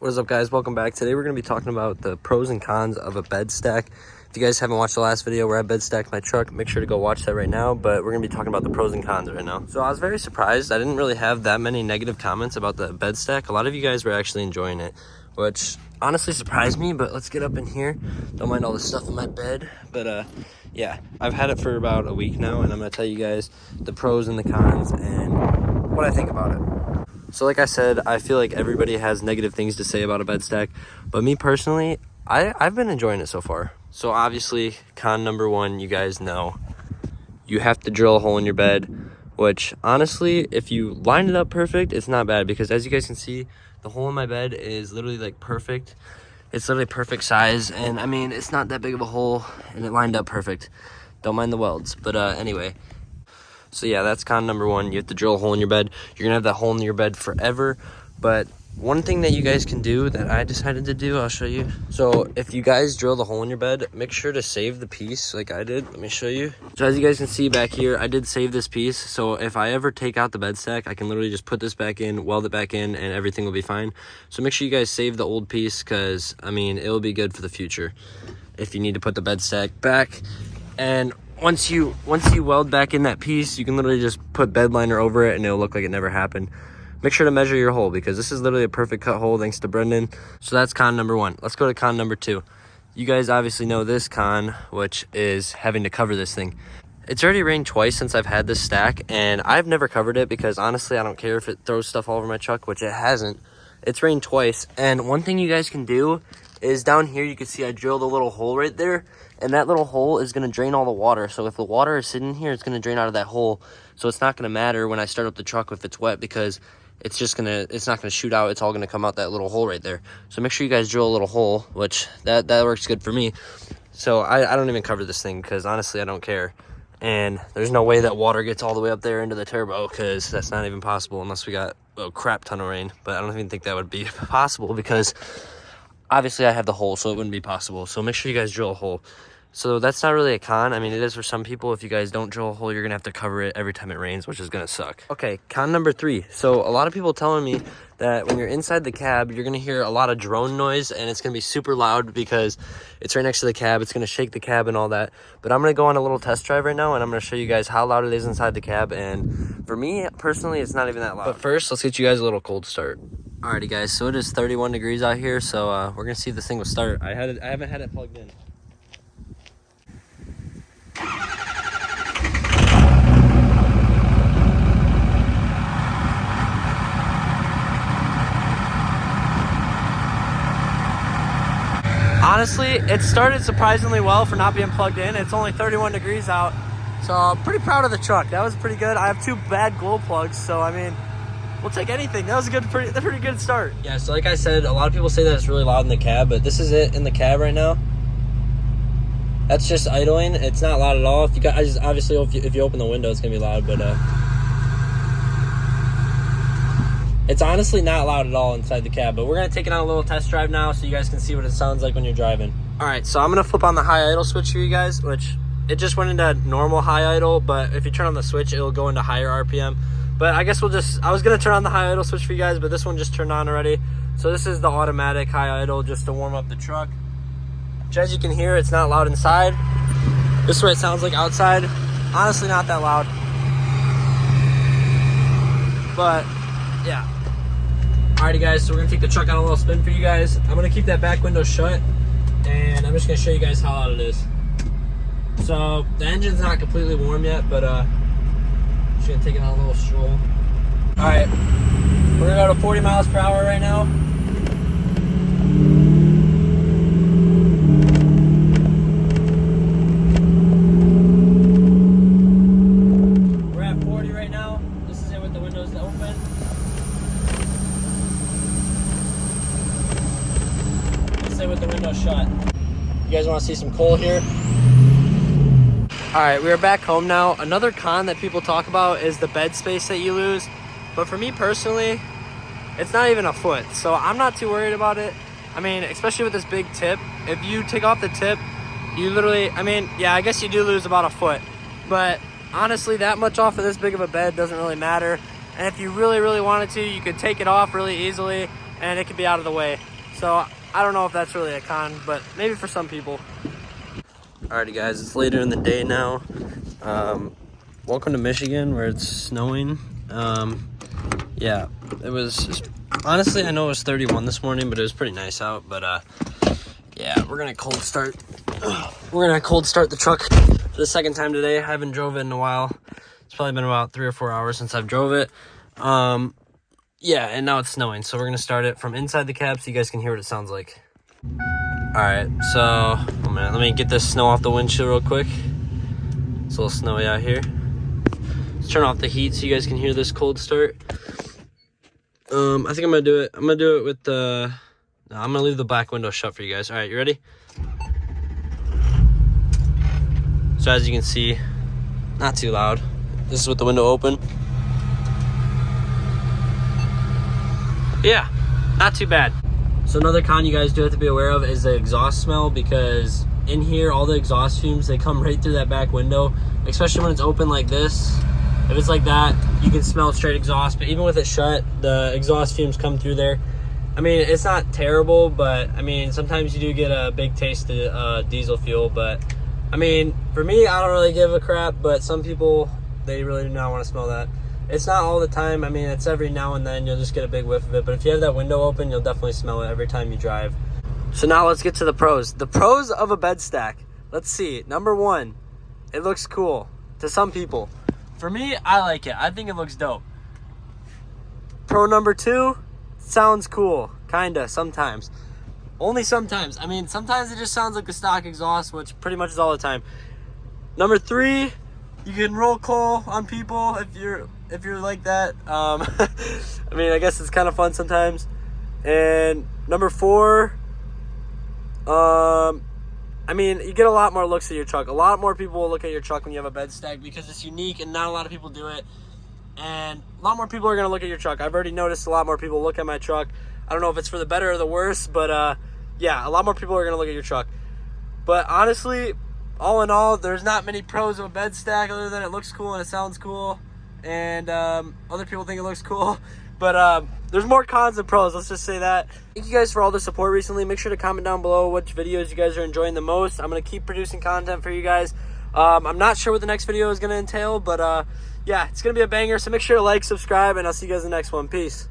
What is up, guys? Welcome back. Today we're going to be talking about the pros and cons of a bed stack. If you guys haven't watched the last video where I bed stacked my truck, make sure to go watch that right now, but we're going to be talking about the pros and cons right now. So I was very surprised. I didn't really have that many negative comments about the bed stack. A lot of you guys were actually enjoying it, which honestly surprised me, but let's get up in here. Don't mind all the stuff in my bed, but yeah, I've had it for about a week now, and I'm going to tell you guys the pros and the cons and what I think about it. So like I said, I feel like everybody has negative things to say about a bed stack, but me personally, I've been enjoying it so far. So obviously, con number one, you guys know, you have to drill a hole in your bed, which honestly, if you line it up perfect, it's not bad, because as you guys can see, the hole in my bed is literally like perfect. It's literally perfect size, and I mean, it's not that big of a hole, and it lined up perfect. Don't mind the welds, but anyway. So yeah, that's con number one. You have to drill a hole in your bed. You're gonna have that hole in your bed forever. But one thing that you guys can do that I decided to do, I'll show you. So if you guys drill the hole in your bed, make sure to save the piece like I did. Let me show you. So as you guys can see back here, I did save this piece. So if I ever take out the bed stack, I can literally just put this back in, weld it back in, and everything will be fine. So make sure you guys save the old piece, because I mean, it'll be good for the future if you need to put the bed stack back. And once you weld back in that piece, you can literally just put bed liner over it and it'll look like it never happened. Make sure to measure your hole, because this is literally a perfect cut hole thanks to Brendan. So that's con number one. Let's go to con number two. You guys obviously know this con, which is having to cover this thing. It's already rained twice since I've had this stack, and I've never covered it because honestly, I don't care if it throws stuff all over my truck, which it hasn't. It's rained twice, and one thing you guys can do is down here, you can see I drilled a little hole right there, and that little hole is going to drain all the water. So if the water is sitting here, it's going to drain out of that hole. So it's not going to matter when I start up the truck if it's wet, because it's not going to shoot out. It's all going to come out that little hole right there. So make sure you guys drill a little hole, which that works good for me. So I don't even cover this thing, because honestly, I don't care. And there's no way that water gets all the way up there into the turbo, because that's not even possible unless we got a crap ton of rain. But I don't even think that would be possible, because obviously I have the hole, so it wouldn't be possible. So make sure you guys drill a hole. So that's not really a con. I mean, it is for some people. If you guys don't drill a hole, you're gonna have to cover it every time it rains, which is gonna suck. Okay, con number three. So a lot of people telling me that when you're inside the cab, you're gonna hear a lot of drone noise, and it's gonna be super loud because it's right next to the cab. It's gonna shake the cab and all that. But I'm gonna go on a little test drive right now, and I'm gonna show you guys how loud it is inside the cab. And for me personally, it's not even that loud. But first, let's get you guys a little cold start. Alrighty guys, so it is 31 degrees out here, so we're gonna see if this thing will start. I haven't had it plugged in. Honestly, it started surprisingly well for not being plugged in. It's only 31 degrees out, so I'm pretty proud of the truck. That was pretty good. I have two bad glow plugs, so I mean, we'll take anything. That was a pretty good start. Yeah, so like I said, a lot of people say that it's really loud in the cab, but this is it in the cab right now. That's just idling. It's not loud at all. Obviously, if you open the window, it's gonna be loud, but it's honestly not loud at all inside the cab. But we're gonna take it on a little test drive now, so you guys can see what it sounds like when you're driving. All right, so I'm gonna flip on the high idle switch for you guys, which it just went into normal high idle, but if you turn on the switch, it'll go into higher RPM. But I guess I was gonna turn on the high idle switch for you guys, but this one just turned on already. So this is the automatic high idle, just to warm up the truck. Which, as you can hear, it's not loud inside. This is what it sounds like outside. Honestly, not that loud. But yeah. Alrighty guys, so we're gonna take the truck on a little spin for you guys. I'm gonna keep that back window shut, and I'm just gonna show you guys how loud it is. So the engine's not completely warm yet, but just gonna take it on a little stroll. Alright, we're gonna go to 40 miles per hour right now. We're at 40 right now. This is it with the windows open. This is it with the windows shut. You guys wanna see some coal here? All right, we are back home now. Another con that people talk about is the bed space that you lose. But for me personally, it's not even a foot. So I'm not too worried about it. I mean, especially with this big tip, if you take off the tip, you literally, I mean, yeah, I guess you do lose about a foot. But honestly, that much off of this big of a bed doesn't really matter. And if you really, really wanted to, you could take it off really easily and it could be out of the way. So I don't know if that's really a con, but maybe for some people. Alrighty guys, it's later in the day now. Welcome to Michigan where it's snowing. Yeah, it was, honestly, I know it was 31 this morning, but it was pretty nice out. But yeah, we're gonna cold start the truck for the second time today. I haven't drove it in a while. It's probably been about 3 or 4 hours since I've drove it. Yeah, and now it's snowing, so we're gonna start it from inside the cab so you guys can hear what it sounds like. All right, so let me get this snow off the windshield real quick. It's a little snowy out here. Let's turn off the heat so you guys can hear this cold start. I think I'm gonna do it. I'm gonna do it with the. No, I'm gonna leave the back window shut for you guys. All right, you ready? So as you can see, not too loud. This is with the window open. Yeah, not too bad. So another con you guys do have to be aware of is the exhaust smell, because in here, all the exhaust fumes, they come right through that back window, especially when it's open like this. If it's like that, you can smell straight exhaust, but even with it shut, the exhaust fumes come through there. I mean, it's not terrible, but I mean, sometimes you do get a big taste of diesel fuel, but I mean, for me, I don't really give a crap, but some people, they really do not want to smell that. It's not all the time. I mean, it's every now and then you'll just get a big whiff of it, but if you have that window open, you'll definitely smell it every time you drive. So now let's get to the pros. The pros of a bed stack. Let's see. Number one, it looks cool to some people. For me, I like it. I think it looks dope. Pro number two, sounds cool. Kinda, sometimes. Only sometimes. I mean, sometimes it just sounds like the stock exhaust, which pretty much is all the time. Number three, you can roll coal on people if you're like that. I mean, I guess it's kind of fun sometimes. And number four, I mean, you get a lot more looks at your truck. A lot more people will look at your truck when you have a bed stack because it's unique and not a lot of people do it. And a lot more people are going to look at your truck. I've already noticed a lot more people look at my truck. I don't know if it's for the better or the worse, but yeah, a lot more people are going to look at your truck. But honestly, all in all, there's not many pros of a bed stack other than it looks cool and it sounds cool. And other people think it looks cool. But there's more cons than pros, let's just say that. Thank you guys for all the support recently. Make sure to comment down below which videos you guys are enjoying the most. I'm going to keep producing content for you guys. I'm not sure what the next video is going to entail, but yeah, it's going to be a banger. So make sure to like, subscribe, and I'll see you guys in the next one. Peace.